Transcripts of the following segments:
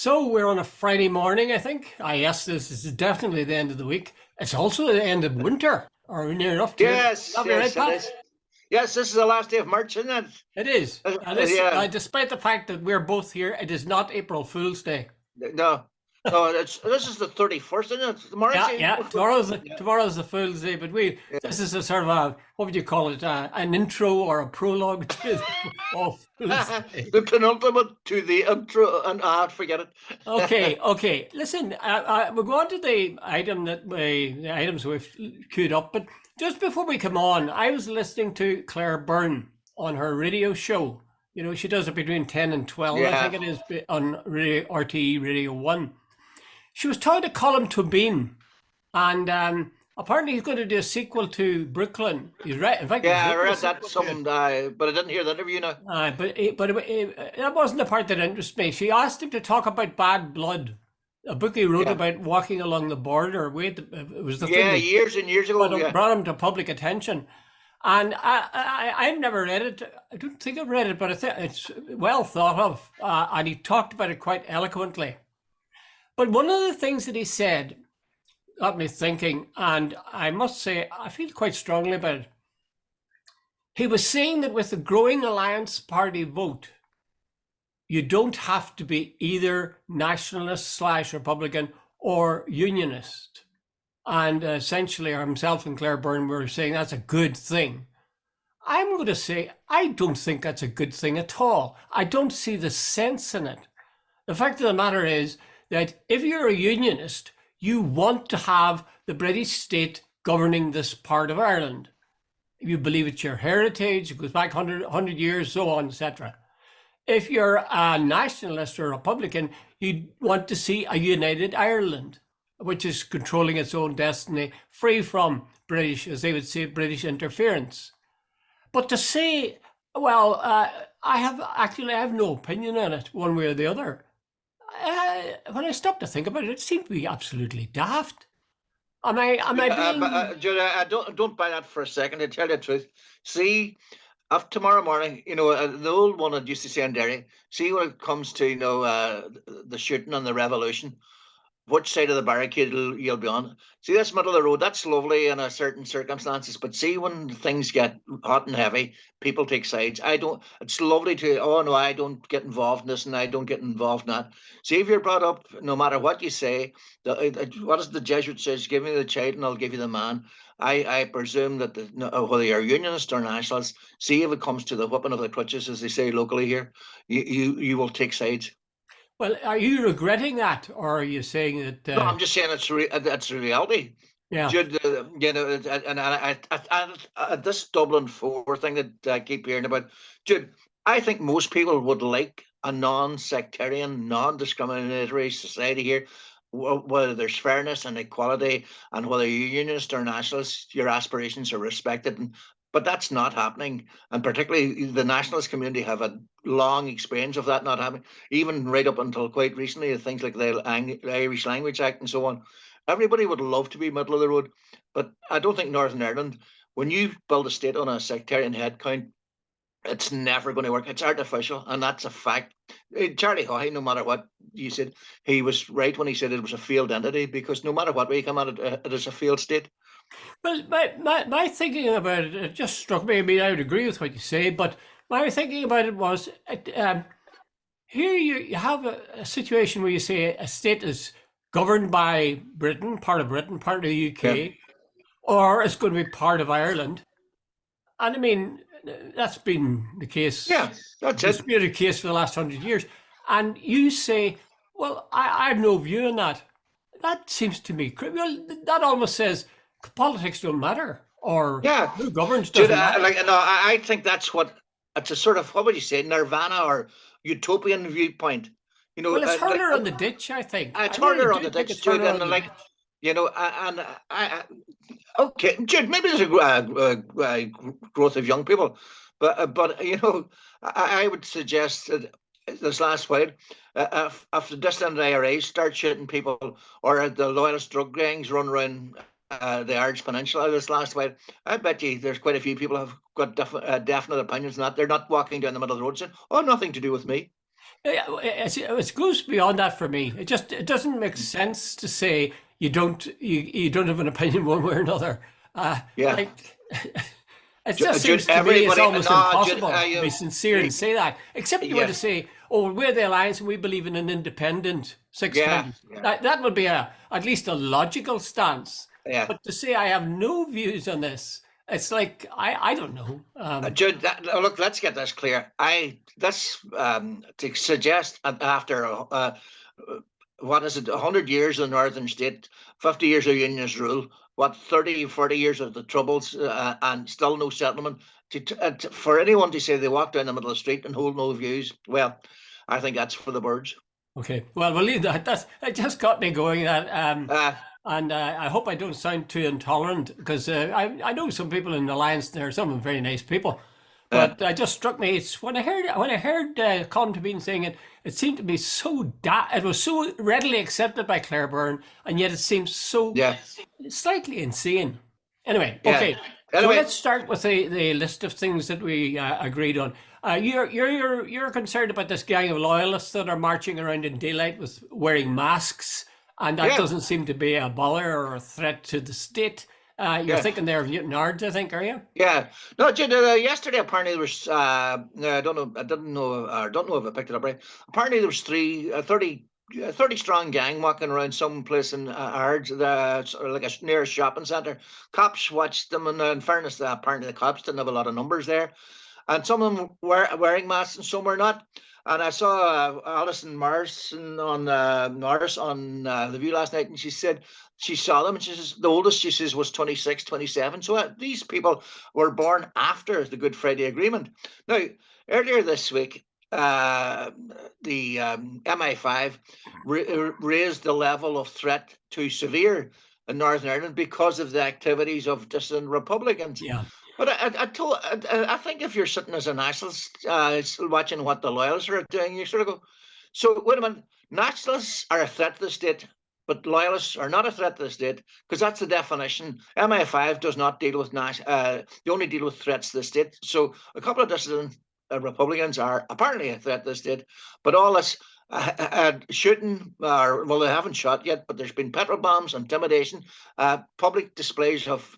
So we're on a Friday morning, I think. Yes, this is definitely the end of the week. It's also the end of winter, or near enough to it. Yes, That'll be right, yes, it Pat? is. Yes, this is the last day of March, isn't it? It is. Yeah. Despite the fact that we're both here, it is not April Fool's Day. No, no. This is the 31st, isn't it? Tomorrow's Yeah, the yeah. April Fool. Yeah. Tomorrow's the Fool's Day, but Yeah. this is a sort of what would you call it? An intro or a prologue to the Fool's Day. The penultimate to the intro, and forget it. Okay. Listen, we'll go on to the items we've queued up. But just before we come on, I was listening to Claire Byrne on her radio show. You know, she does it between 10 and 12, I Yeah. think it is, on RTE Radio 1. She was talking to Colin Tobin, and apparently he's going to do a sequel to Brooklyn. He's right. In fact, Yeah, he's I written a read that sequel to it. but I didn't hear the interview now. That wasn't the part that interested me. She asked him to talk about Bad Blood, a book he wrote Yeah. about walking along the border. It was the thing Yeah, that years and years ago. Yeah. brought him to public attention. And I've never read it. I don't think I've read it, but I think it's well thought of. And he talked about it quite eloquently. But one of the things that he said got me thinking, and I must say, I feel quite strongly about it. He was saying that with the growing Alliance Party vote, you don't have to be either nationalist / Republican or unionist. And essentially, himself and Claire Byrne were saying that's a good thing. I'm going to say, I don't think that's a good thing at all. I don't see the sense in it. The fact of the matter is that if you're a unionist, you want to have the British state governing this part of Ireland. You believe it's your heritage, it goes back 100 years, so on, etc. If you're a nationalist or Republican, you want to see a united Ireland, which is controlling its own destiny, free from British, as they would say, British interference. But to say, well, I have no opinion on it, one way or the other. When I stop to think about it, it seemed to be absolutely daft. Am I being? Judy, I don't buy that for a second. To tell you the truth, see, after tomorrow morning, the old one that used to say in Derry. See, when it comes to the shooting and the revolution, which side of the barricade you'll be on. See, this middle of the road, that's lovely in a certain circumstances, but see, when things get hot and heavy, people take sides. It's lovely to, oh no, I don't get involved in this and I don't get involved in that. See, if you're brought up, no matter what you say, what does the Jesuit says, give me the child and I'll give you the man. I presume that whether you're unionist or nationalist, see, if it comes to the whipping of the crutches, as they say locally here, you will take sides. Well, are you regretting that, or are you saying that? No, I'm just saying that's reality. Yeah. Jude, and this Dublin 4 thing that I keep hearing about, Jude, I think most people would like a non-sectarian, non-discriminatory society here, whether there's fairness and equality, and whether you're unionist or nationalist, your aspirations are respected. But that's not happening, and particularly the nationalist community have a long experience of that not happening, even right up until quite recently, things like the Irish Language Act and so on. Everybody would love to be middle of the road, but I don't think Northern Ireland, when you build a state on a sectarian head count, it's never going to work. It's artificial, and that's a fact. Charlie Haughey, no matter what you said, he was right when he said it was a failed entity, because no matter what way you come at it, it is a failed state. Well, my thinking about it just struck me. I mean, I would agree with what you say, but my thinking about it was here you have a situation where you say a state is governed by Britain, part of the UK, Yeah. or it's going to be part of Ireland. And I mean, that's been the case, Yeah, that's it. disputed case for the last 100 years. And you say, well, I have no view on that. That seems to me, well, that almost says politics don't matter, or Yeah. who governs Jude, doesn't matter. I think that's it's a sort of, what would you say, nirvana or utopian viewpoint. Well, it's harder on the ditch, I think. It's I really harder on do the think ditch, it's Jude, harder on and the ditch. okay, Jude, maybe there's a growth of young people, but I would suggest that this last while, if the dissident IRA start shooting people, or the loyalist drug gangs run around the Irish Peninsula this last while, I bet you there's quite a few people have got definite opinions on that. They're not walking down the middle of the road saying, "Oh, nothing to do with me." It goes beyond that for me. It doesn't make sense to say you don't have an opinion one way or another. Yeah. Like it just Jude, seems to me it's everybody, almost no, Jude, impossible to be sincere and say that. Except you were yeah, to say, "Oh, we're the Alliance and we believe in an independent six yeah, counties." yeah, That would be at least a logical stance. yeah. But to say I have no views on this, it's like I don't know. Jude, look, let's get this clear. This to suggest after what is it, 100 years of the Northern State, 50 years of Unionist rule, what, 30, 40 years of the Troubles, and still no settlement. For anyone to say they walk down the middle of the street and hold no views, well, I think that's for the birds. Okay, well, we'll leave that. It just got me going. That Uh, and I hope I don't sound too intolerant because I know some people in the Alliance. There are some very nice people, uh, but it just struck me. It's when I heard Colin Tabine saying it. It seemed to be it was so readily accepted by Claire Byrne, and yet it seems so yeah, slightly insane. Anyway, yeah. okay. So Anyway, let's start with the list of things that we agreed on. You're concerned about this gang of loyalists that are marching around in daylight with wearing masks, and that yeah, doesn't seem to be a bother or a threat to the state. You're yeah. thinking there of Newtownards, I think, are you? Yeah, no, Jude, yesterday apparently there was. No, I don't know. I didn't know. I don't know if I picked it up right. Apparently there was 30 strong gang walking around some place in Ards, sort of like near a shopping centre. Cops watched them, and in fairness, apparently the cops didn't have a lot of numbers there, and some of them were wearing masks and some were not. And I saw Alison Morrison on Norris on the View last night, and she said she saw them, and she says the oldest she says was 26, 27. So these people were born after the Good Friday Agreement. Now, earlier this week, the MI5 raised the level of threat to severe in Northern Ireland because of the activities of dissident Republicans. Yeah. But I think if you're sitting as a nationalist, watching what the loyalists are doing, you sort of go, so wait a minute, nationalists are a threat to the state, but loyalists are not a threat to the state, because that's the definition. MI5 does not deal with they only deal with threats to the state. So a couple of dissident Republicans are apparently a threat to the state, but all this shooting, well, they haven't shot yet, but there's been petrol bombs, intimidation, public displays of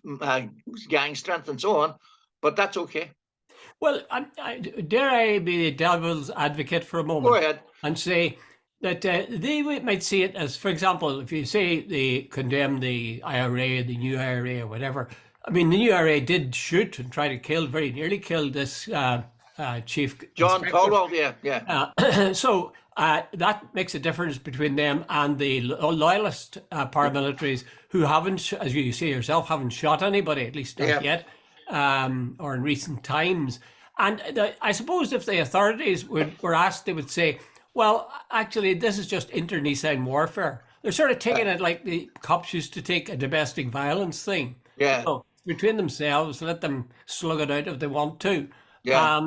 gang strength, and so on. But that's okay. Well, dare I be the devil's advocate for a Go moment ahead. and say that they might see it as, for example, if you say they condemn the IRA, the new IRA, or whatever. I mean, the new IRA did shoot and try to kill, very nearly killed this chief John inspector. Caldwell, yeah. So that makes a difference between them and the loyalist paramilitaries who haven't, as you say yourself, haven't shot anybody, at least not yet, or in recent times. And I suppose if the authorities were asked, they would say, well, actually, this is just internecine warfare. They're sort of taking it like the cops used to take a domestic violence thing. Yeah. So between themselves, let them slug it out if they want to. Yeah.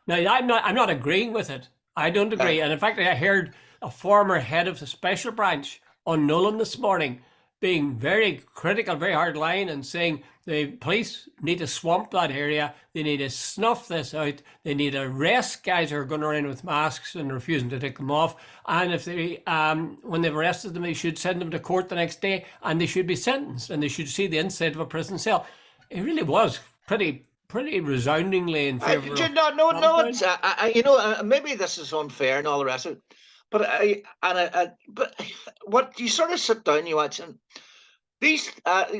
Now, I'm not agreeing with it. I don't agree. And in fact, I heard a former head of the special branch on Nolan this morning being very critical, very hard line, and saying the police need to swamp that area. They need to snuff this out. They need to arrest guys who are going around with masks and refusing to take them off. And if they, when they've arrested them, they should send them to court the next day, and they should be sentenced, and they should see the inside of a prison cell. It really was pretty resoundingly in favor. No, it's maybe this is unfair and all the rest of it, but what you sort of sit down, you watch, and these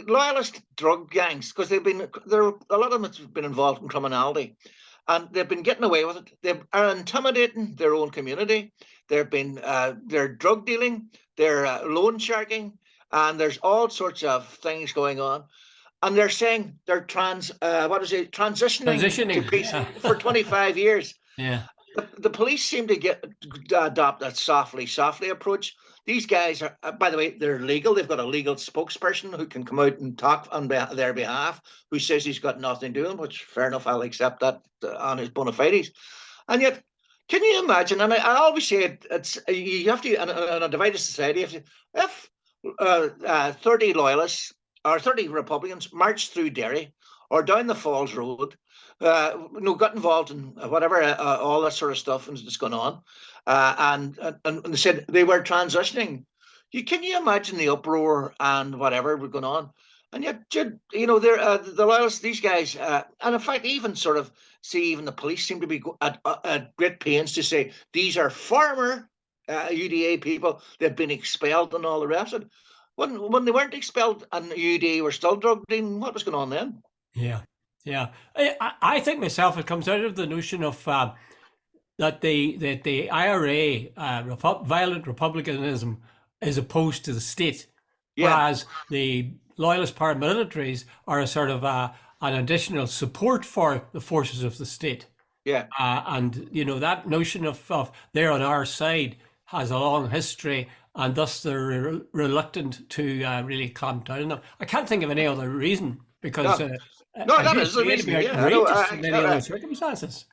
loyalist drug gangs, because a lot of them have been involved in criminality, and they've been getting away with it. They are intimidating their own community. They're drug dealing, they're loan sharking, and there's all sorts of things going on. And they're saying they're transitioning to peace for 25 years. Yeah. The police seem to adopt that softly approach. These guys are, by the way, they're legal. They've got a legal spokesperson who can come out and talk on their behalf, who says he's got nothing to do with them, which fair enough, I'll accept that on his bona fides. And yet, can you imagine? And I always say it's you have to, in a divided society, if 30 loyalists or 30 Republicans march through Derry or down the Falls Road got involved in whatever, all that sort of stuff that's going on, and they said they were transitioning. Can you imagine the uproar and whatever was going on? And yet, they're the loyalists, these guys, and in fact, even sort of see, even the police seem to be at great pains to say these are former UDA people. They've been expelled and all the rest of it. When they weren't expelled and UDA were still drug dealing, what was going on then? Yeah, yeah. I think myself it comes out of the notion of that the IRA, violent republicanism, is opposed to the state, Yeah, whereas the loyalist paramilitaries are a sort of an additional support for the forces of the state. yeah. And that notion of they're on our side has a long history, and thus they're reluctant to really clamp down on them. I can't think of any other reason, because No, a that is the UDA to reason. be Yeah, I know. outrageous in any other circumstances.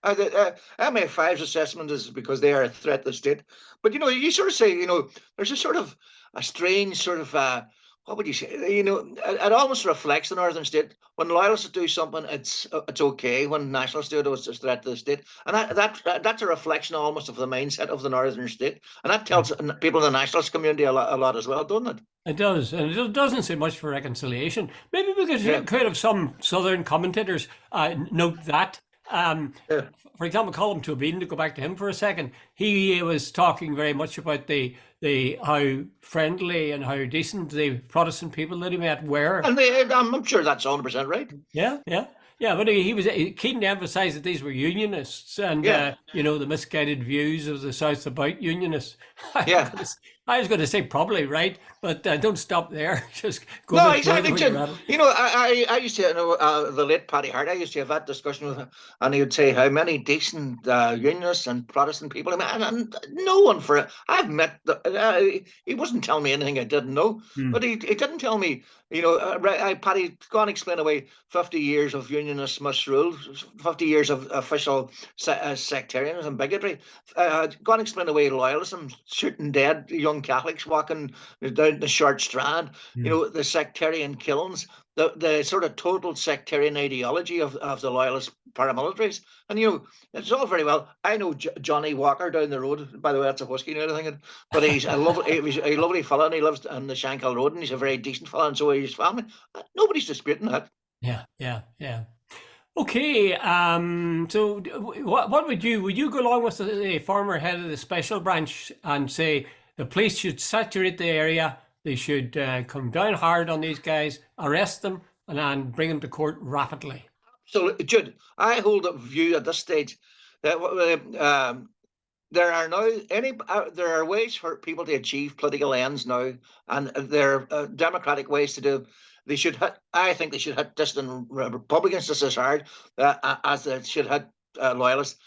MA5's assessment is because they are a threat to the state. But, you sort of say, there's a sort of a strange sort of, what would you say? It almost reflects the northern state. When loyalists do something, it's okay. When nationalists do it, it's a threat to the state. And that's a reflection almost of the mindset of the northern state. And that tells people in the nationalist community a lot as well, doesn't it? It does, and it doesn't say much for reconciliation. Maybe because Yeah. could have some southern commentators note that. Yeah. For example, Colm Tobin, to go back to him for a second, he was talking very much about the how friendly and how decent the Protestant people that he met were. And I'm sure that's 100% right. Yeah, yeah. Yeah, but he was keen to emphasise that these were unionists, and Yeah. the misguided views of the South about unionists. Yeah. I was going to say probably right, but don't stop there. Just go. No, a bit exactly. further when you're at it. I used to know the late Paddy Hart. I used to have that discussion with him, and he would say how many decent unionists and Protestant people. I mean, and no one for it. I've met. He wasn't telling me anything I didn't know, but he didn't tell me. Paddy, go and explain away 50 years of unionist misrule, 50 years of official sectarianism and bigotry. Go and explain away loyalism, shooting dead young Catholics walking down the short strand, the sectarian killings, the sort of total sectarian ideology of the loyalist paramilitaries. And, it's all very well. I know Johnny Walker down the road. By the way, that's a whiskey now, I think. But he's a lovely fellow, and he lives on the Shankill Road, and he's a very decent fellow, and so is his family. Nobody's disputing that. Yeah, yeah, yeah. Okay, so what would you go along with the former head of the special branch and say the police should saturate the area, they should come down hard on these guys, arrest them, and then bring them to court rapidly? So, Jude, I hold a view at this stage that there are now there are ways for people to achieve political ends now, and there are democratic ways to do. They should hit. I think they should hit dissident Republicans just as hard as they should hit loyalists.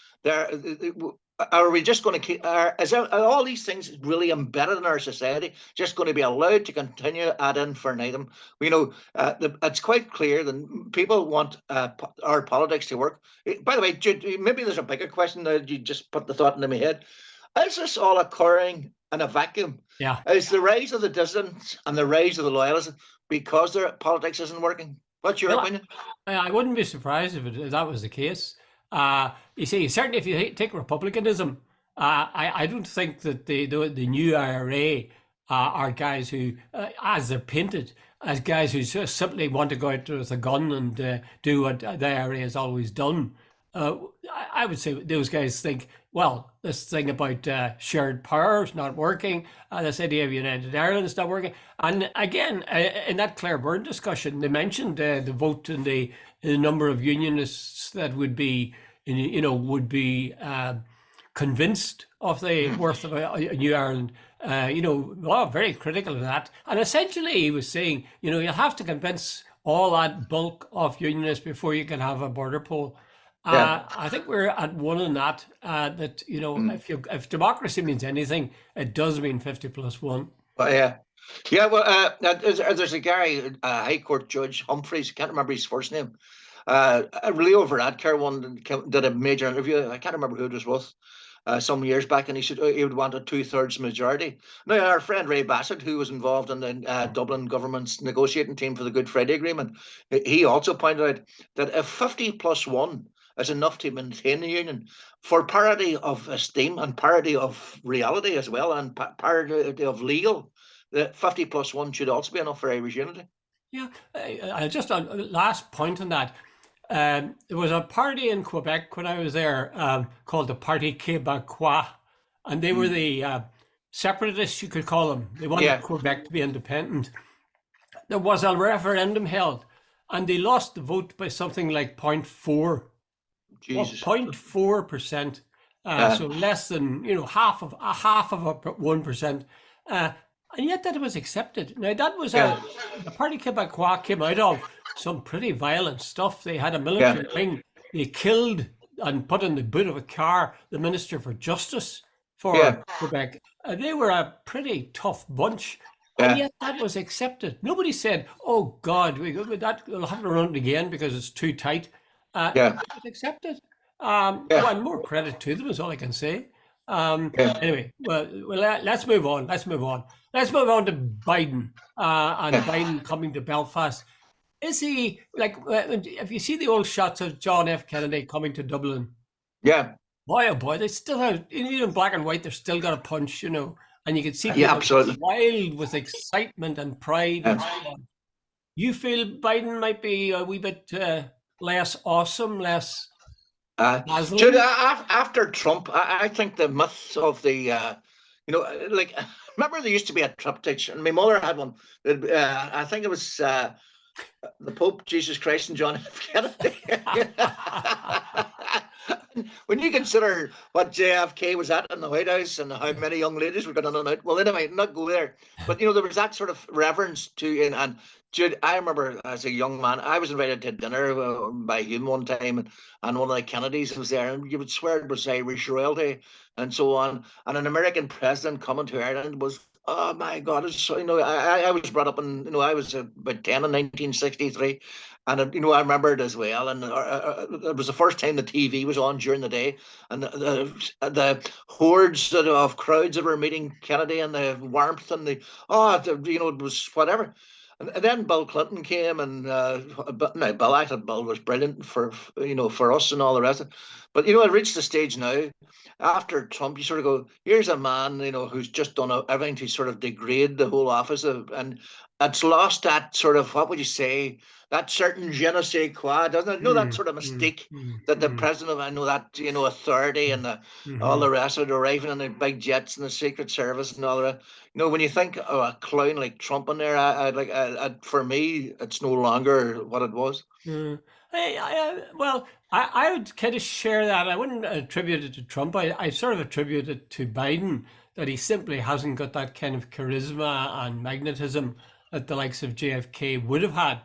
Are we just going to keep? Are all these things really embedded in our society? Just going to be allowed to continue ad infinitum? It's quite clear that people want our politics to work. By the way, Jude, maybe there's a bigger question that you just put the thought into my head. Is this all occurring in a vacuum? Yeah. Is the rise of the dissidents and the rise of the loyalists because their politics isn't working? What's your opinion? I wouldn't be surprised if that was the case. You see, certainly if you take republicanism, I don't think that the new IRA are guys who, as they're painted, as guys who just simply want to go out with a gun and do what the IRA has always done. I would say those guys think, well, this thing about shared power is not working. This idea of United Ireland is not working. And again, in that Claire Byrne discussion, they mentioned the vote and the number of unionists that would be, convinced of the worth of a New Ireland. Very critical of that. And essentially, he was saying, you'll have to convince all that bulk of unionists before you can have a border poll. I think we're at one in that. If democracy means anything, it does mean 50+1. Yeah. Well, there's a guy, High Court Judge Humphreys. I can't remember his first name. Leo Varadkar one did a major interview. I can't remember who it was with. some years back, and he said he would want a 2/3 majority. Now, our friend Ray Bassett, who was involved in the Dublin government's negotiating team for the Good Friday Agreement, he also pointed out that if 50+1 is enough to maintain the union for parity of esteem and parity of reality as well, and parity of legal, that 50+1 should also be enough for Irish unity. Yeah, just a last point on that. There was a party in Quebec when I was there called the Parti Québécois, and they were the separatists, you could call them. They wanted Quebec to be independent. There was a referendum held, and they lost the vote by something like 0.4. Jesus. 0.4%. So less than half of 1%. And yet that was accepted. Now that was the Parti Québécois came out of some pretty violent stuff. They had a military wing. They killed and put in the boot of a car the Minister for Justice for Quebec. They were a pretty tough bunch. And yet that was accepted. Nobody said, "Oh God, we'll have to run it again because it's too tight." It was accepted. Well, more credit to them is all I can say. Anyway, well, let's move on. Let's move on to Biden and Biden coming to Belfast. Is he like? If you see the old shots of John F. Kennedy coming to Dublin, boy, oh boy, they still have, even in black and white, they're still got a punch, and you can see people absolutely wild with excitement and pride and so on. You feel Biden might be a wee bit less awesome, less Jude, after Trump, I think the myth of the, like, remember there used to be a triptych, and my mother had one. I think it was the Pope, Jesus Christ, and John F. Kennedy. When you consider what JFK was at in the White House and how many young ladies were going in and out, well, anyway, not go there. But, there was that sort of reverence to, and Jude, I remember as a young man, I was invited to dinner by him one time, and one of the Kennedys was there, and you would swear it was Irish royalty and so on. And an American president coming to Ireland was, oh my God! It's so, I was brought up in, I was about 10 in 1963, and I remember it as well. And it was the first time the TV was on during the day, and the hordes of crowds that were meeting Kennedy, and the warmth, and it was whatever. And then Bill Clinton came, and I thought Bill was brilliant for us and all the rest of it. But it reached the stage now after Trump. You sort of go, here's a man who's just done everything to sort of degrade the whole office and it's lost that sort of, what would you say, that certain je ne sais quoi, doesn't it? That sort of mystique that the president of, that authority and all the rest of it, arriving in the big jets and the Secret Service and all the rest. When you think of a clown like Trump in there, for me, it's no longer what it was. I would kind of share that. I wouldn't attribute it to Trump. I sort of attribute it to Biden, that he simply hasn't got that kind of charisma and magnetism that the likes of JFK would have had.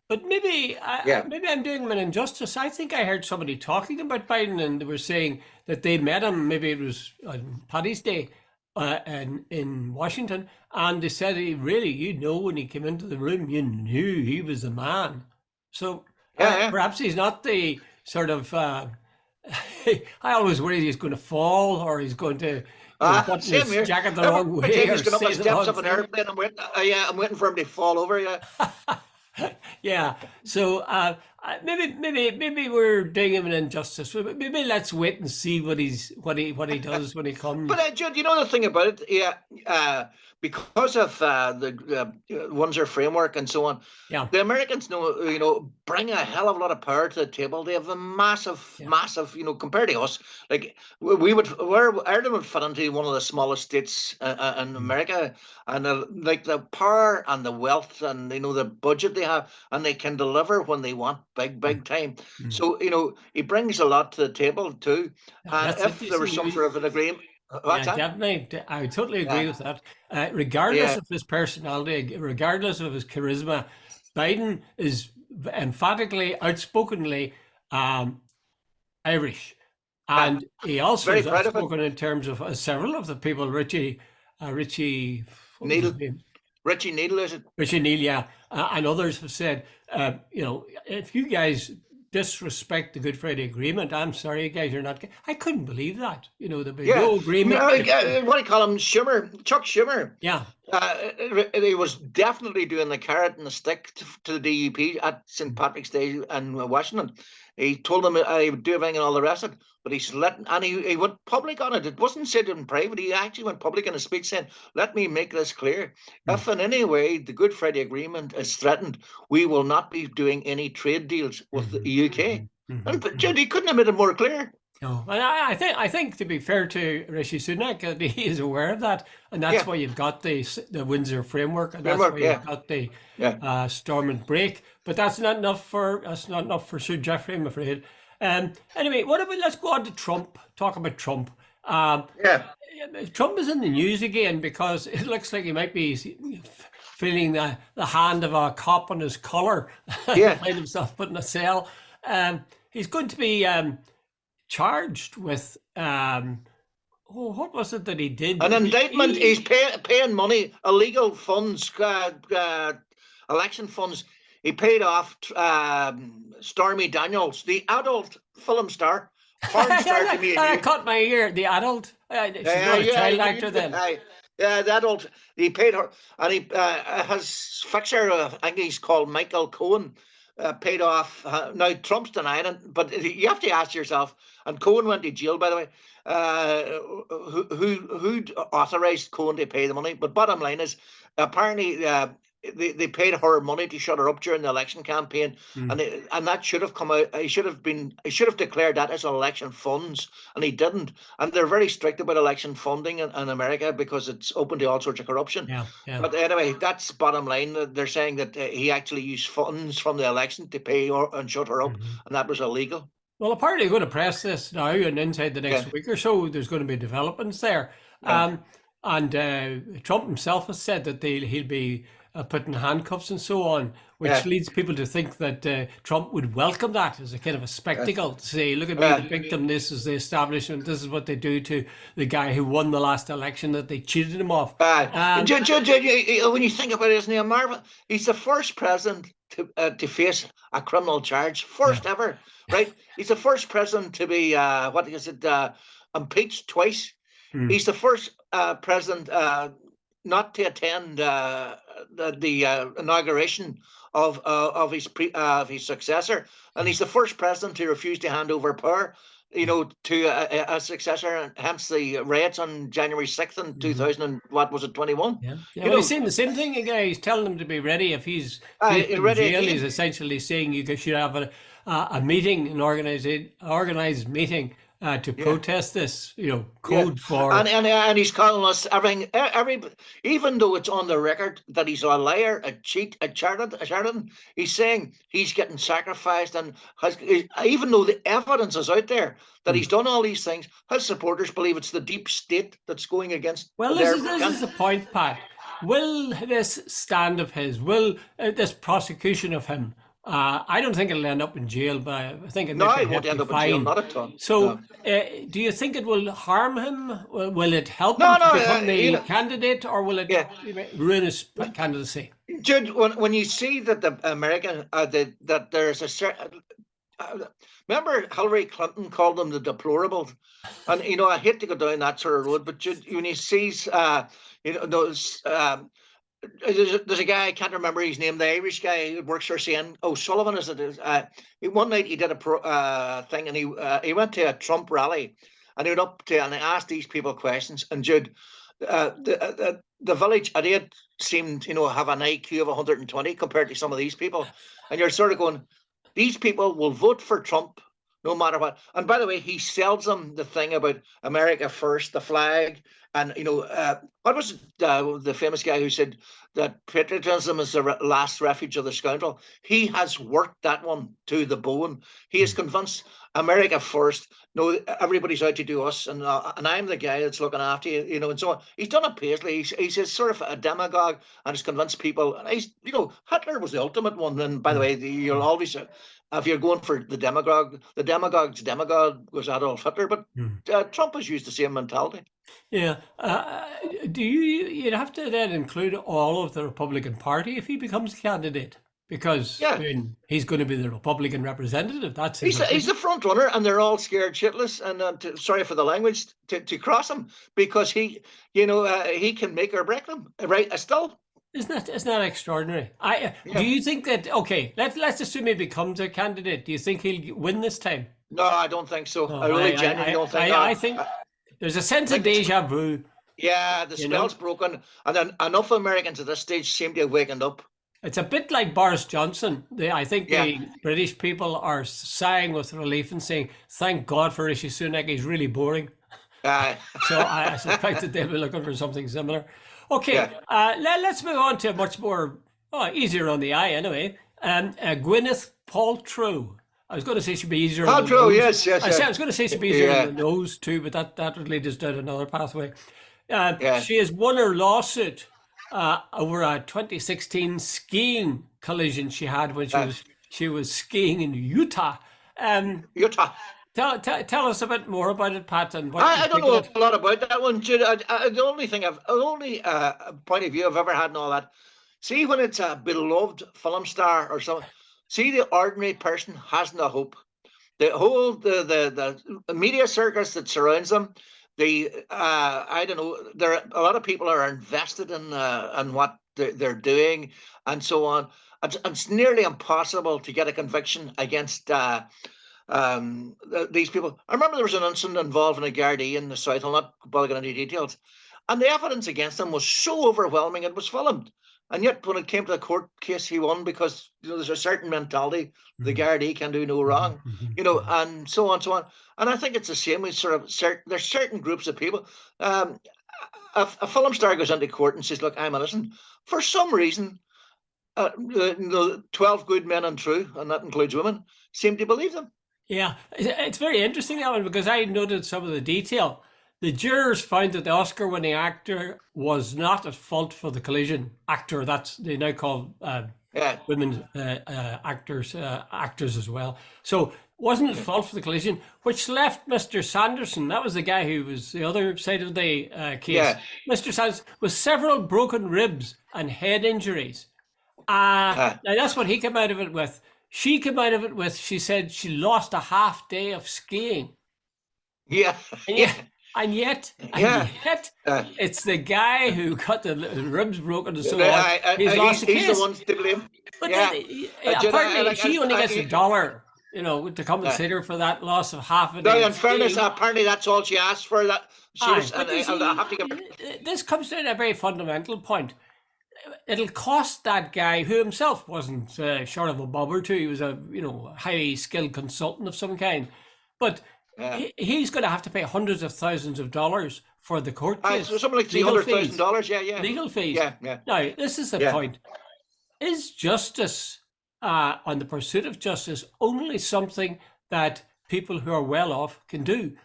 But maybe I'm doing him an injustice. I think I heard somebody talking about Biden, and they were saying that they met him, maybe it was on Paddy's Day in Washington, and they said he really, when he came into the room, you knew he was the man. So perhaps he's not the sort of, I always worry he's going to fall, or he's going to put his jacket the wrong way. He's going up the steps of an airplane. I'm waiting for him to fall over. Yeah. So maybe we're doing him an injustice. Maybe let's wait and see what he does when he comes. But Jude, the thing about it, because of the Windsor framework and so on, the Americans bring a hell of a lot of power to the table. They have a massive, compared to us. Like Ireland would fit into one of the smallest states in America, and the power and the wealth and the budget they have, and they can deliver when they want, big time. So he brings a lot to the table too. And if there was some sort of an agreement. Definitely. I totally agree with that. Regardless of his personality, regardless of his charisma, Biden is emphatically, outspokenly Irish. And he also is outspoken in terms of several of the people, Richie Neal. Richie Neal, is it? Richie Neal, and others have said, if you guys disrespect the Good Friday Agreement. I'm sorry, guys, you're not. I couldn't believe that. There'd be Yeah. no agreement. What do you call him? Chuck Schumer. Yeah. He was definitely doing the carrot and the stick to the DUP at St. Patrick's Day in Washington. He told them he would do everything and all the rest of it, but he went public on it. It wasn't said in private. He actually went public in a speech saying, "Let me make this clear. If in any way the Good Friday Agreement is threatened, we will not be doing any trade deals with the UK." But Jude, he couldn't have made it more clear. No, and I think to be fair to Rishi Sunak, that he is aware of that, and that's why you've got the Windsor framework, and that's why you've got the storm and break. But that's not enough for Sir Geoffrey, I'm afraid. Anyway, let's go on to Trump. Talk about Trump. Trump is in the news again because it looks like he might be feeling the hand of a cop on his collar. Find himself put in a cell. He's going to be charged with what was it that he did? An indictment. He's paying money, illegal funds, election funds. He paid off Stormy Daniels, the adult film star, porn star to me. I caught my ear. The adult. She's not a child actor then. Yeah, the adult. He paid her, and he his fixer, I think he's called Michael Cohen. Paid off. Now Trump's denying it, but you have to ask yourself. And Cohen went to jail, by the way. Who authorized Cohen to pay the money? But bottom line is, apparently they paid her money to shut her up during the election campaign, and that should have come out. He should have declared that as election funds, and he didn't. And they're very strict about election funding in America because it's open to all sorts of corruption. But anyway, that's bottom line. They're saying that he actually used funds from the election to pay her and shut her up, and that was illegal. Well, apparently they're going to press this now, and inside the next week or so, there's going to be developments there. And Trump himself has said that he'll be put in handcuffs and so on, which leads people to think that Trump would welcome that as a kind of a spectacle, to say, look at me, the victim, this is the establishment, this is what they do to the guy who won the last election, that they cheated him off. When you think about it, isn't he a marvel? He's the first president to face a criminal charge, first ever, right? He's the first president to be, impeached twice. He's the first president not to attend the inauguration of his successor, and he's the first president to refuse to hand over power, to a successor, and hence the riots on January 6th in 2000 and what was it, 21? Well, he's saying the same thing again. He's telling them to be ready if he's in jail. He's essentially saying you should have a meeting, an organized meeting to protest this, code for. And he's calling us everything, even though it's on the record that he's a liar, a cheat, a charlatan, he's saying he's getting sacrificed, and even though the evidence is out there that he's done all these things, his supporters believe it's the deep state that's going against. Well, this is the point, Pat. Will this stand of his, this prosecution of him, I don't think it'll end up in jail, but I think it won't end up in jail, not at all. So, do you think it will harm him? Will it help him to become the candidate, or will it ruin his candidacy? Jude, when you see that the American that there's a certain. Remember, Hillary Clinton called them the deplorables, and I hate to go down that sort of road, but Jude, when he sees those. There's a guy, I can't remember his name, the Irish guy who works for CN. Sullivan, is it? One night he did a thing, and he went to a Trump rally, and he went up to and he asked these people questions. And Jude, the village idiot seemed, have an IQ of 120 compared to some of these people, and you're sort of going, these people will vote for Trump no matter what. And by the way, he sells them the thing about America first, the flag. And, what was the famous guy who said that patriotism is the last refuge of the scoundrel? He has worked that one to the bone. He is convinced America first. No, everybody's out to do us. And I'm the guy that's looking after you, and so on. He's done it paisley. He's a sort of a demagogue, and he's convinced people. And Hitler was the ultimate one. And by the way, you'll always... if you're going for the demagogue's demagogue was Adolf Hitler, but Trump has used the same mentality. Yeah. You'd have to then include all of the Republican Party if he becomes a candidate? because I mean, he's going to be the Republican representative. That's he's the front runner, and they're all scared shitless. And sorry for the language, to cross him, because he can make or break them. Right? Still. Isn't that extraordinary? Do you think that? Okay, let's assume he becomes a candidate. Do you think he'll win this time? No, I don't think so. I really genuinely don't think. I think there's a sense of deja vu. Yeah, the spell's broken, and then enough Americans at this stage seem to have wakened up. It's a bit like Boris Johnson. I think the British people are sighing with relief and saying, "Thank God for Rishi Sunak. He's really boring." So I suspect that they'll be looking for something similar. Okay, let's move on to a much more easier on the eye anyway. Gwyneth Paltrow. I was going to say she'd be easier. Paltrow, yes. I was going to say she'd be easier on the nose too, but that would lead us down another pathway. She has won her lawsuit over a 2016 skiing collision she had when she was skiing in Utah. Utah. Tell us a bit more about it, Pat. And what I don't know a lot about that one, Jude. The only point of view I've ever had in all that. See, when it's a beloved film star or something, see, the ordinary person hasn't a hope. The whole the media circus that surrounds them. I don't know. There a lot of people are invested in what they're doing and so on. It's nearly impossible to get a conviction against these people. I remember there was an incident involving a Gardaí in the south. I'll not bother getting into details. And the evidence against him was so overwhelming, it was filmed. And yet, when it came to the court case, he won because there's a certain mentality: the Gardaí can do no wrong, and so on, so on. And I think it's the same with there's certain groups of people. A film star goes into court and says, "Look, I'm innocent." For some reason, 12 good men and true, and that includes women, seem to believe them. Yeah, it's very interesting, Alan, because I noted some of the detail. The jurors found that the Oscar-winning actor was not at fault for the collision. Actor, they now call women actors as well. So wasn't at fault for the collision, which left Mr. Sanderson, that was the guy who was the other side of the case, Mr. Sanderson, with several broken ribs and head injuries. Now that's what he came out of it with. She came out of it with, she said she lost a half day of skiing. Yeah. And yet, it's the guy who got the ribs broken and so on. He's lost the case. He's the one to blame. But apparently, she only gets $1, to compensate her for that loss of half a day. In fairness, apparently that's all she asked for. That she was. I have to give. This comes down to a very fundamental point. It'll cost that guy, who himself wasn't short of a bob or two. He was a highly skilled consultant of some kind, but. He's going to have to pay hundreds of thousands of dollars for the court case. So something like $300,000, yeah. Legal fees. Yeah. Now, this is the point. Is justice, on the pursuit of justice, only something that people who are well off can do?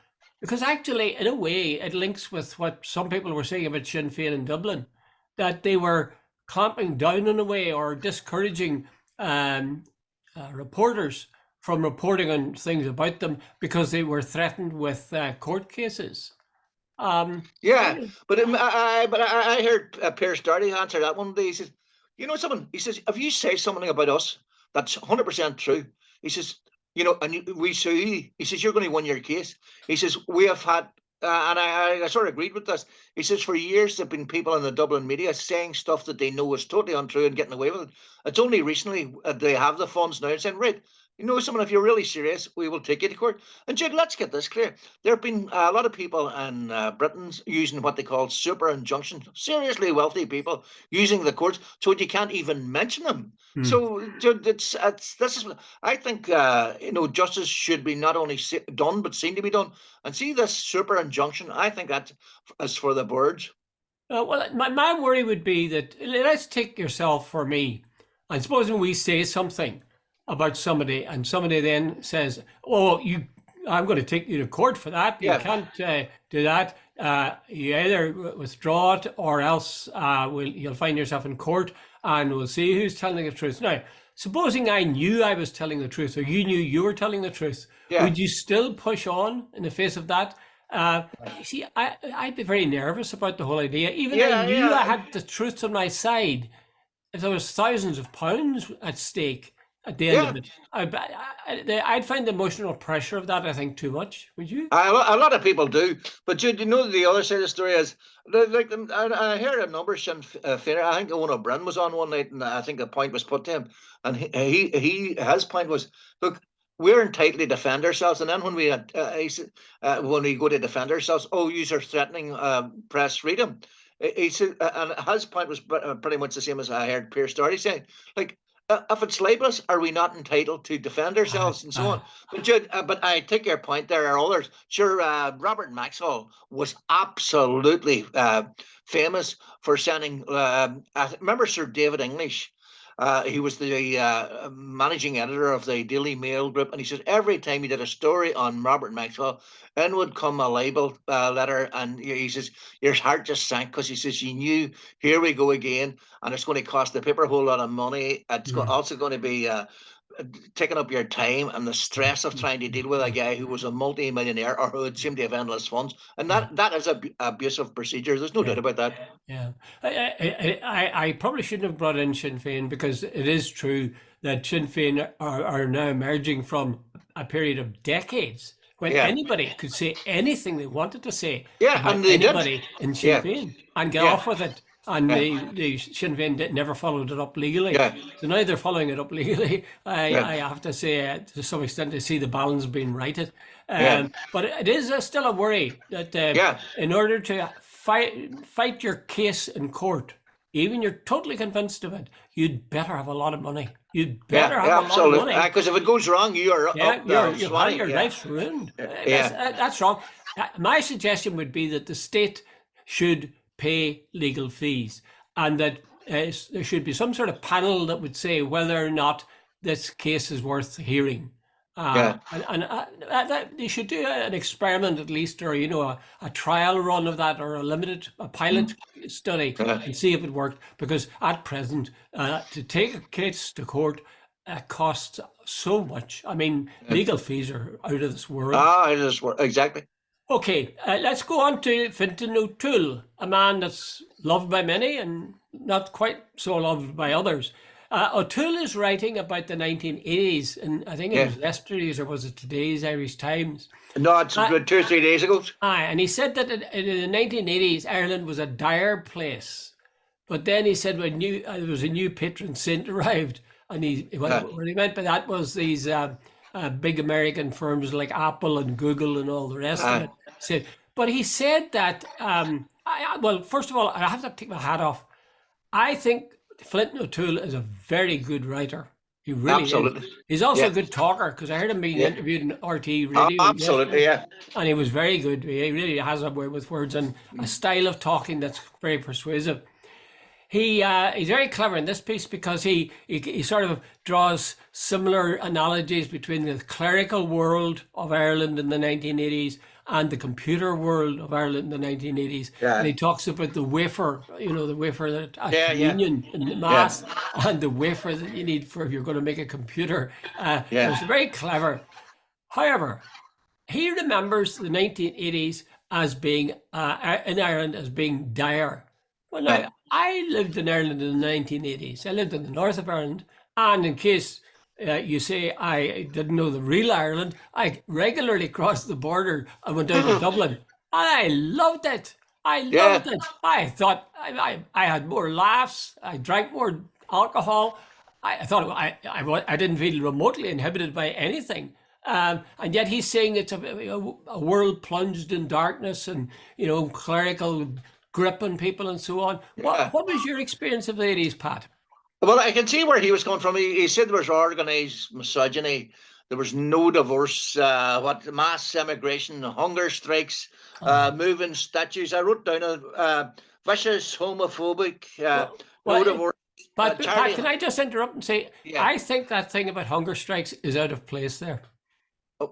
Because actually, in a way, it links with what some people were saying about Sinn Féin in Dublin, that they were clamping down in a way or discouraging reporters from reporting on things about them because they were threatened with court cases. But I heard Pierce Doherty answer that one day. He says, he says, if you say something about us that's 100% true, he says, and we sue you, he says, you're going to win your case. He says, we have had, and I sort of agreed with this. He says, for years, there have been people in the Dublin media saying stuff that they know is totally untrue and getting away with it. It's only recently they have the funds now and saying, right, someone, if you're really serious, we will take you to court. And Jude, let's get this clear. There have been a lot of people in Britain using what they call super injunction, seriously wealthy people using the courts so you can't even mention them. So Jude, I think, justice should be not only done, but seen to be done. And see this super injunction, I think that is for the birds. Well, my worry would be that, let's take yourself for me. And supposing we say something about somebody, and somebody then says, I'm going to take you to court for that. You can't do that. You either withdraw it or else you'll find yourself in court and we'll see who's telling the truth. Now, supposing I knew I was telling the truth or you knew you were telling the truth, would you still push on in the face of that? See, I'd be very nervous about the whole idea. Even I knew I had the truth on my side. if there was thousands of pounds at stake at the end of it, I'd find the emotional pressure of that, I think, too much. Would you? A lot of people do, but you know the other side of the story is like I heard a number of Sinn Féiner. I think Owen O'Brien was on one night, and I think a point was put to him, and his point was, look, we're entitled to defend ourselves, and then when we had when we go to defend ourselves, oh, you are threatening press freedom. He said, and his point was pretty much the same as I heard Pierce Doherty saying, like, if it's libelous, are we not entitled to defend ourselves and so on? But Jude, but I take your point. There are others. Sure, Robert Maxwell was absolutely famous for sending. I remember Sir David English. He was the managing editor of the Daily Mail group, and he says every time he did a story on Robert Maxwell, in would come a libel letter, and he says your heart just sank because he says you knew, here we go again, and it's going to cost the paper a whole lot of money. It's also going to be taking up your time and the stress of trying to deal with a guy who was a multi-millionaire or who had seemed to have endless funds, and that is a abusive procedure. There's no doubt about that. Yeah, I probably shouldn't have brought in Sinn Féin, because it is true that Sinn Féin are now emerging from a period of decades when anybody could say anything they wanted to say about and they anybody did. in Sinn Féin and get off with it. And the Sinn Féin never followed it up legally. So now they're following it up legally. I have to say, to some extent, I see the balance being righted. But it is still a worry that in order to fight your case in court, even you're totally convinced of it, you'd better have a lot of money. You'd better have a lot of money. Because if it goes wrong, you are up there. Your life's ruined. That's wrong. My suggestion would be that the state should pay legal fees, and that there should be some sort of panel that would say whether or not this case is worth hearing. And they should do an experiment at least, or a trial run of that, or a pilot study, and see if it worked. Because at present, to take a case to court costs so much. I mean, legal fees are out of this world. Out of this world, exactly. Okay, let's go on to Fintan O'Toole, a man that's loved by many and not quite so loved by others. O'Toole is writing about the 1980s, and I think it was yesterday's, or was it today's Irish Times? No, it's about 2 or 3 days ago. And he said that in the 1980s, Ireland was a dire place. But then he said when there was a new patron saint arrived, and what he meant by that was these big American firms like Apple and Google and all the rest of it. But he said that, well, first of all, I have to take my hat off. I think Fintan O'Toole is a very good writer. He really is. He's also a good talker, because I heard him being interviewed in RT radio. Absolutely, And he was very good. He really has a way with words and a style of talking that's very persuasive. He's very clever in this piece, because he sort of draws similar analogies between the clerical world of Ireland in the 1980s and the computer world of Ireland in the 1980s. And he talks about the wafer, the wafer that at communion in the mass, and the wafer that you need for if you're going to make a computer. It's very clever. However, he remembers the 1980s as being, in Ireland, as being dire. Well, now, I lived in Ireland in the 1980s. I lived in the north of Ireland. And in case you say I didn't know the real Ireland, I regularly crossed the border and went down to Dublin. And I loved it. I loved it. I thought I had more laughs. I drank more alcohol. I thought I didn't feel remotely inhibited by anything. And yet he's saying it's a world plunged in darkness and, clerical grip on people and so on. What was your experience of the 80s, Pat? Well, I can see where he was coming from. He said there was organised misogyny, there was no divorce, mass emigration, hunger strikes, moving statues. I wrote down vicious, homophobic, no divorce. Pat, can I just interrupt and say, I think that thing about hunger strikes is out of place there.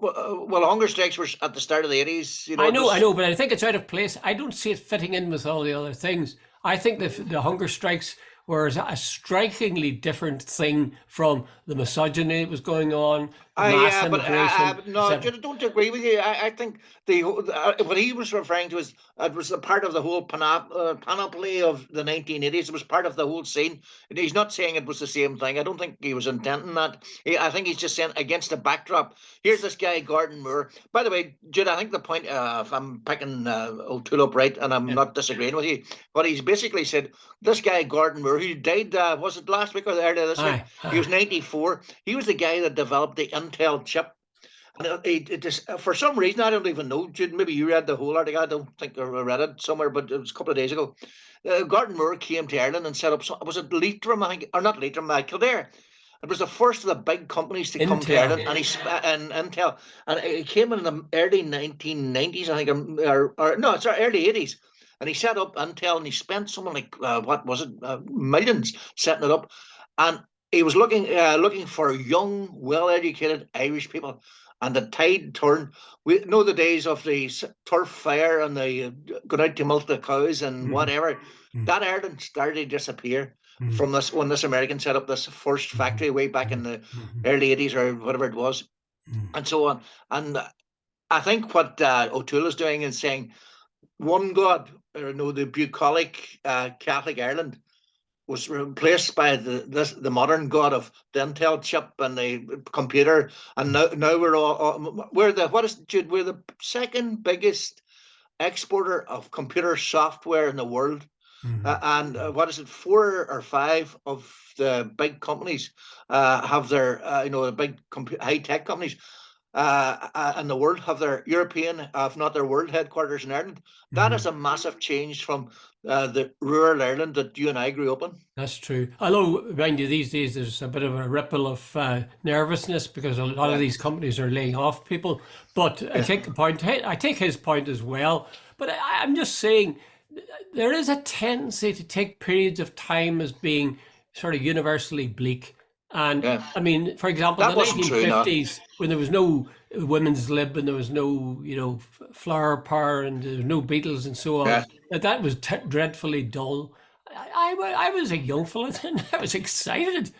Well, hunger strikes were at the start of the 80s. I know, but I think it's out of place. I don't see it fitting in with all the other things. I think the hunger strikes were a strikingly different thing from the misogyny that was going on, mass but immigration, no, etc. I don't agree with you. I think what he was referring to is it was a part of the whole panoply of the 1980s. It was part of the whole scene. And he's not saying it was the same thing. I don't think he was intending that. I think he's just saying against the backdrop. Here's this guy, Gordon Moore. By the way, Jude, I think the point, if I'm picking O'Toole up right, and I'm not disagreeing with you, but he's basically said this guy, Gordon Moore, who died, was it last week or earlier this week? He was 94. He was the guy that developed the Intel chip. And it just, for some reason, I don't even know, Jude, maybe you read the whole article. I don't think I read it somewhere, but it was a couple of days ago. Gordon Moore came to Ireland and set up, was it Leitrim, I think, or not Leitrim, Kildare. It was the first of the big companies to come to Ireland, and Intel, and he came in the early 1990s, I think, or no, it's early 80s. And he set up Intel, and he spent something like, what was it, millions setting it up. And he was looking for young, well-educated Irish people. And the tide turned. We know the days of the turf fire and the going out to milk the cows and whatever. That Ireland started to disappear from this when this American set up this first factory way back in the early 80s or whatever it was, and so on. And I think what O'Toole is doing is saying one God, or no, the bucolic Catholic Ireland was replaced by the modern god of the Intel chip and the computer, and now we're the second biggest exporter of computer software in the world, and what is it, 4 or 5 of the big companies have their the big high tech companies in the world have their European, if not their world headquarters in Ireland. That is a massive change from the rural Ireland that you and I grew up in. That's true. Although, mind you, these days there's a bit of a ripple of nervousness because a lot of these companies are laying off people. But I take the point. I take his point as well. But I'm just saying there is a tendency to take periods of time as being sort of universally bleak. And I mean, for example, in the 1950s, when there was no women's lib and there was no, flower power and there was no Beatles and so on, that was dreadfully dull. I was a young fella then. I was excited.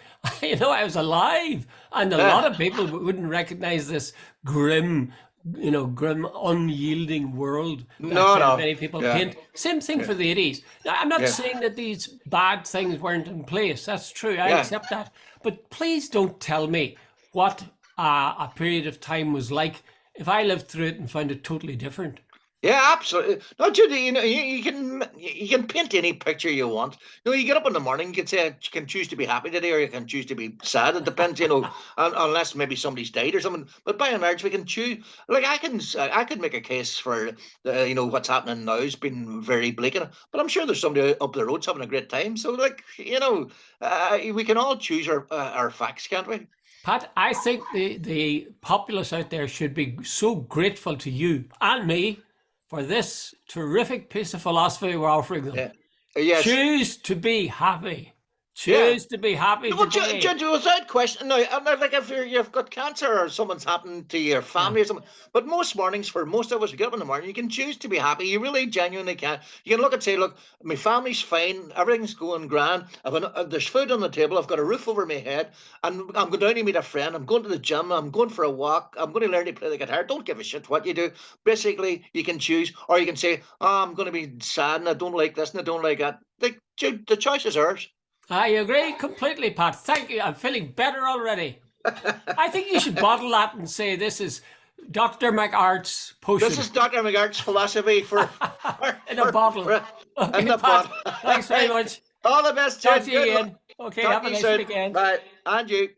I was alive. And a lot of people wouldn't recognize this grim, unyielding world that many people paint. Same thing for the 80s. Now, I'm not saying that these bad things weren't in place. That's true. I accept that. But please don't tell me what a period of time was like if I lived through it and found it totally different. Yeah, absolutely. No, Judy, you can paint any picture you want. You get up in the morning, you can say you can choose to be happy today, or you can choose to be sad. It depends, unless maybe somebody's died or something. But by and large, we can choose. Like I could make a case for what's happening now has been very bleak, but I'm sure there's somebody up the road's having a great time. So we can all choose our facts, can't we? Pat, I think the populace out there should be so grateful to you and me for this terrific piece of philosophy we're offering them. Yes. Choose to be happy. Choose to be happy today. Without question. Now, like if you've got cancer or something's happened to your family or something, but most mornings, for most of us, we get up in the morning, you can choose to be happy. You really genuinely can. You can look and say, look, my family's fine, everything's going grand. There's food on the table, I've got a roof over my head, and I'm going down to meet a friend, I'm going to the gym, I'm going for a walk, I'm going to learn to play the guitar. Don't give a shit what you do. Basically, you can choose, or you can say, I'm going to be sad and I don't like this and I don't like that. The choice is ours. I agree completely, Pat. Thank you. I'm feeling better already. I think you should bottle that and say this is Dr. McArt's potion. This is Dr. McArt's philosophy in a bottle. Okay, Pat, bottle. Thanks very much. All the best. Talk to you again. Okay, have a nice weekend. Bye. And you.